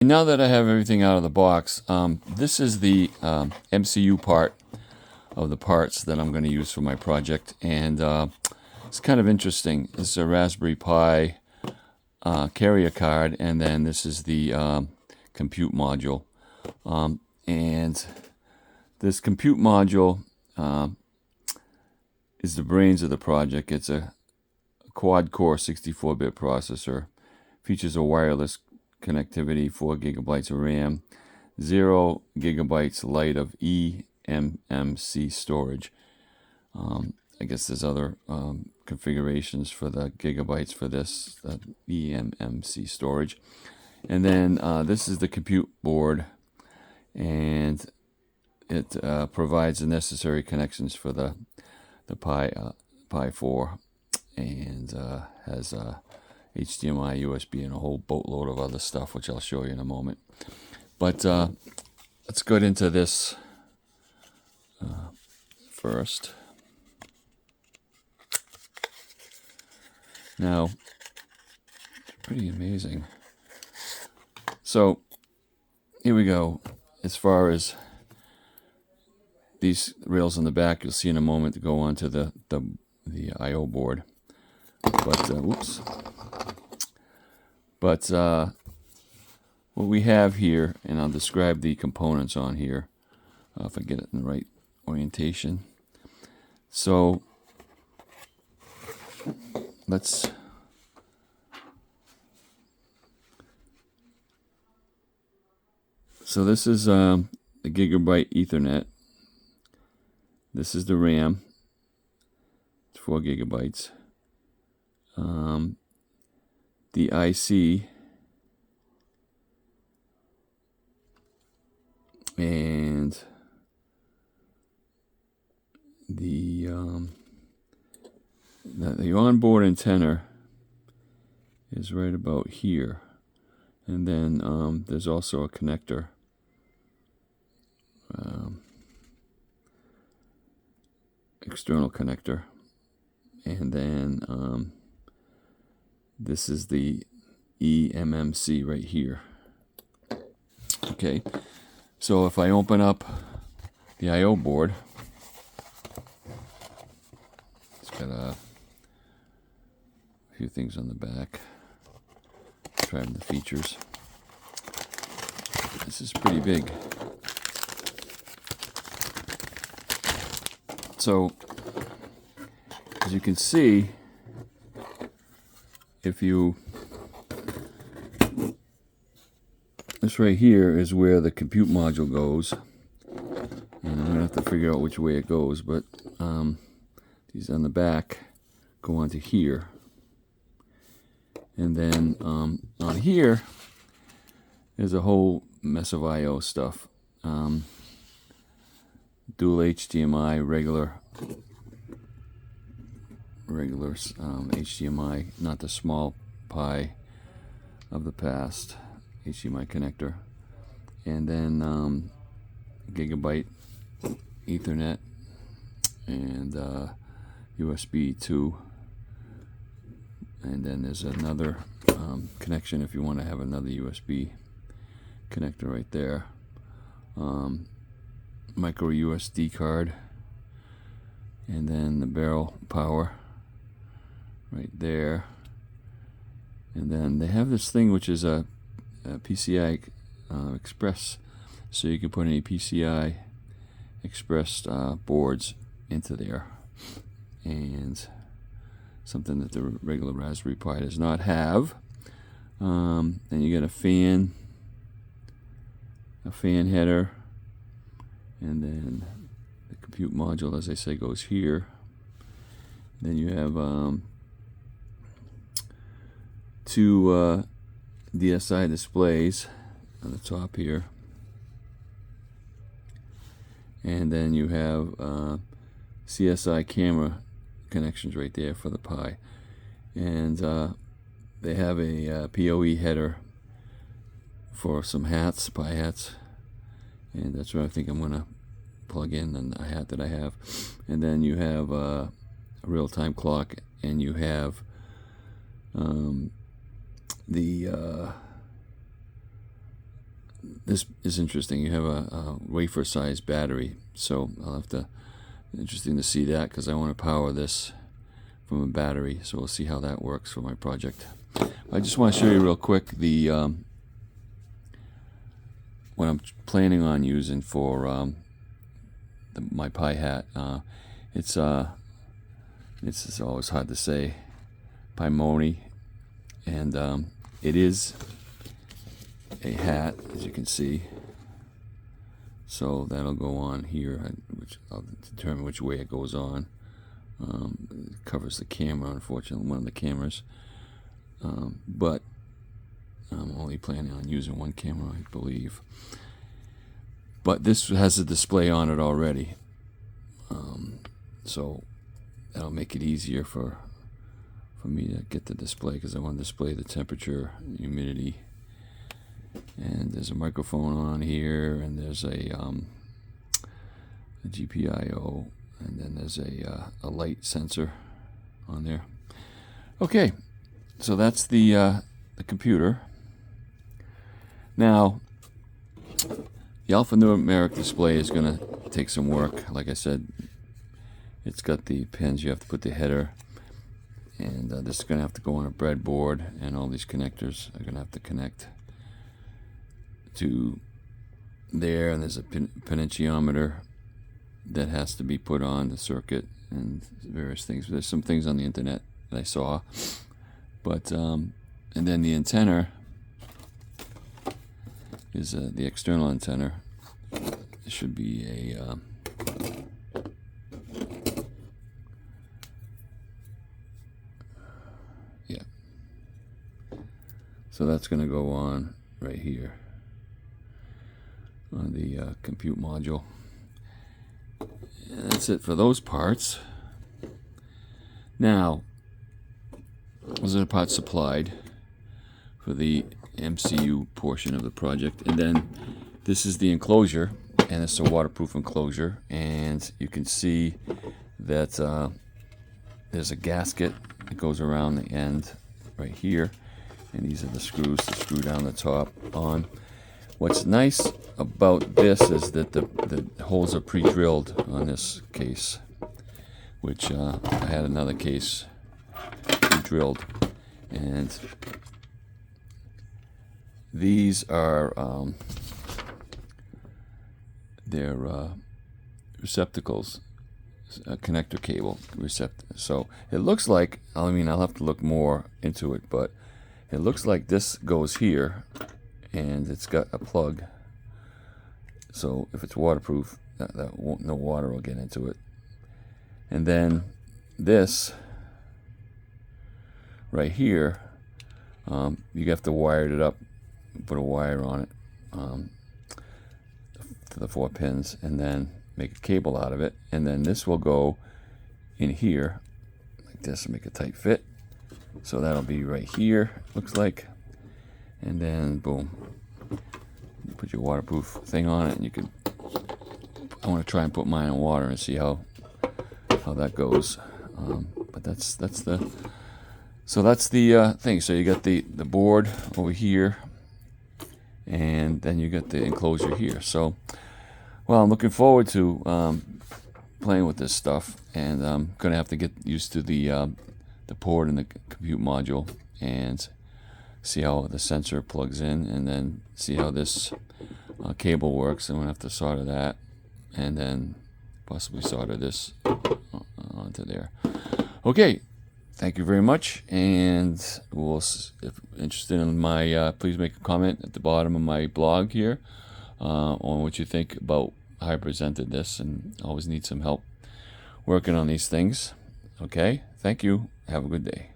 Now that I have everything out of the box, this is the MCU part of the parts that I'm going to use for my project, and it's kind of interesting. This is a Raspberry Pi carrier card, and then this is the compute module. And this compute module is the brains of the project. It's a quad-core 64-bit processor, features a wireless connectivity, 4 gigabytes of RAM, 0 gigabytes light of eMMC storage. I guess there's other configurations for the gigabytes for this, the eMMC storage. And then this is the compute board, and it provides the necessary connections for the Pi 4, and has HDMI, USB, and a whole boatload of other stuff, which I'll show you in a moment. But let's get into this first. Now, it's pretty amazing. So, here we go. As far as these rails on the back, you'll see in a moment, to go onto the I/O board. But whoops. But what we have here, and I'll describe the components on here if I get it in the right orientation. So let's this is the gigabyte Ethernet. This is the RAM. It's 4 gigabytes. The IC, and the onboard antenna is right about here, and then there's also a connector. External connector, and then this is the eMMC right here. Okay, so if I open up the I/O board, it's got a few things on the back. Try the features. This is pretty big. So, as you can see, this right here is where the compute module goes, and I'm gonna have to figure out which way it goes, but these on the back go onto here, and then on here is a whole mess of I/O stuff. Dual HDMI, regular HDMI, not the small Pi of the past HDMI connector, and then gigabyte Ethernet, and USB 2, and then there's another connection if you want to have another USB connector right there. Micro USB card, and then the barrel power right there, and then they have this thing which is a PCI Express, so you can put any PCI Express boards into there, and something that the regular Raspberry Pi does not have. And you got a fan header, and then the compute module, as I say, goes here. Then you have two DSI displays on the top here, and then you have CSI camera connections right there for the Pi, and they have a PoE header for some hats, Pi hats, and that's what I think I'm going to plug in a hat that I have. And then you have a real-time clock, and you have the this is interesting. You have a wafer size battery, so I'll have to, interesting to see that, because I want to power this from a battery, so we'll see how that works for my project. I just want to show you real quick the what I'm planning on using for my Pi hat. It's always hard to say, Pimoni, and it is a hat, as you can see. So that'll go on here, which I'll determine which way it goes on. It covers the camera, unfortunately, one of the cameras. But I'm only planning on using one camera, I believe. But this has a display on it already. So that'll make it easier for me to get the display, because I want to display the temperature, humidity. And there's a microphone on here, and there's a GPIO, and then there's a light sensor on there. Okay, so that's the computer. Now, the alphanumeric display is going to take some work. Like I said, it's got the pins. You have to put the header, and this is going to have to go on a breadboard, and all these connectors are going to have to connect to there, and there's a potentiometer that has to be put on the circuit, and various things. There's some things on the internet that I saw, but and then the antenna is the external antenna. It should be a yeah. So that's going to go on right here on the compute module. And that's it for those parts. Now, those are the parts supplied for the MCU portion of the project, and then this is the enclosure, and it's a waterproof enclosure, and you can see that there's a gasket that goes around the end right here, and these are the screws to screw down the top on. What's nice about this is that the holes are pre-drilled on this case, which I had another case pre-drilled, and these are they're receptacles, connector cable so it looks like, I mean, I'll have to look more into it, but it looks like this goes here, and it's got a plug, so if it's waterproof, that won't, no water will get into it. And then this right here, you have to wire it up, put a wire on it to the 4 pins, and then make a cable out of it, and then this will go in here like this and make a tight fit. So that'll be right here, looks like, and then boom, you put your waterproof thing on it, and you can, I want to try and put mine in water and see how that goes. But that's the thing. So you got the board over here, and then you got the enclosure here. So, well, I'm looking forward to playing with this stuff, and I'm gonna have to get used to the port and the compute module, and see how the sensor plugs in, and then see how this cable works. I'm gonna have to solder that, and then possibly solder this onto there. Okay, thank you very much, and if interested in my, please make a comment at the bottom of my blog here on what you think about how I presented this, and always need some help working on these things. Okay, thank you. Have a good day.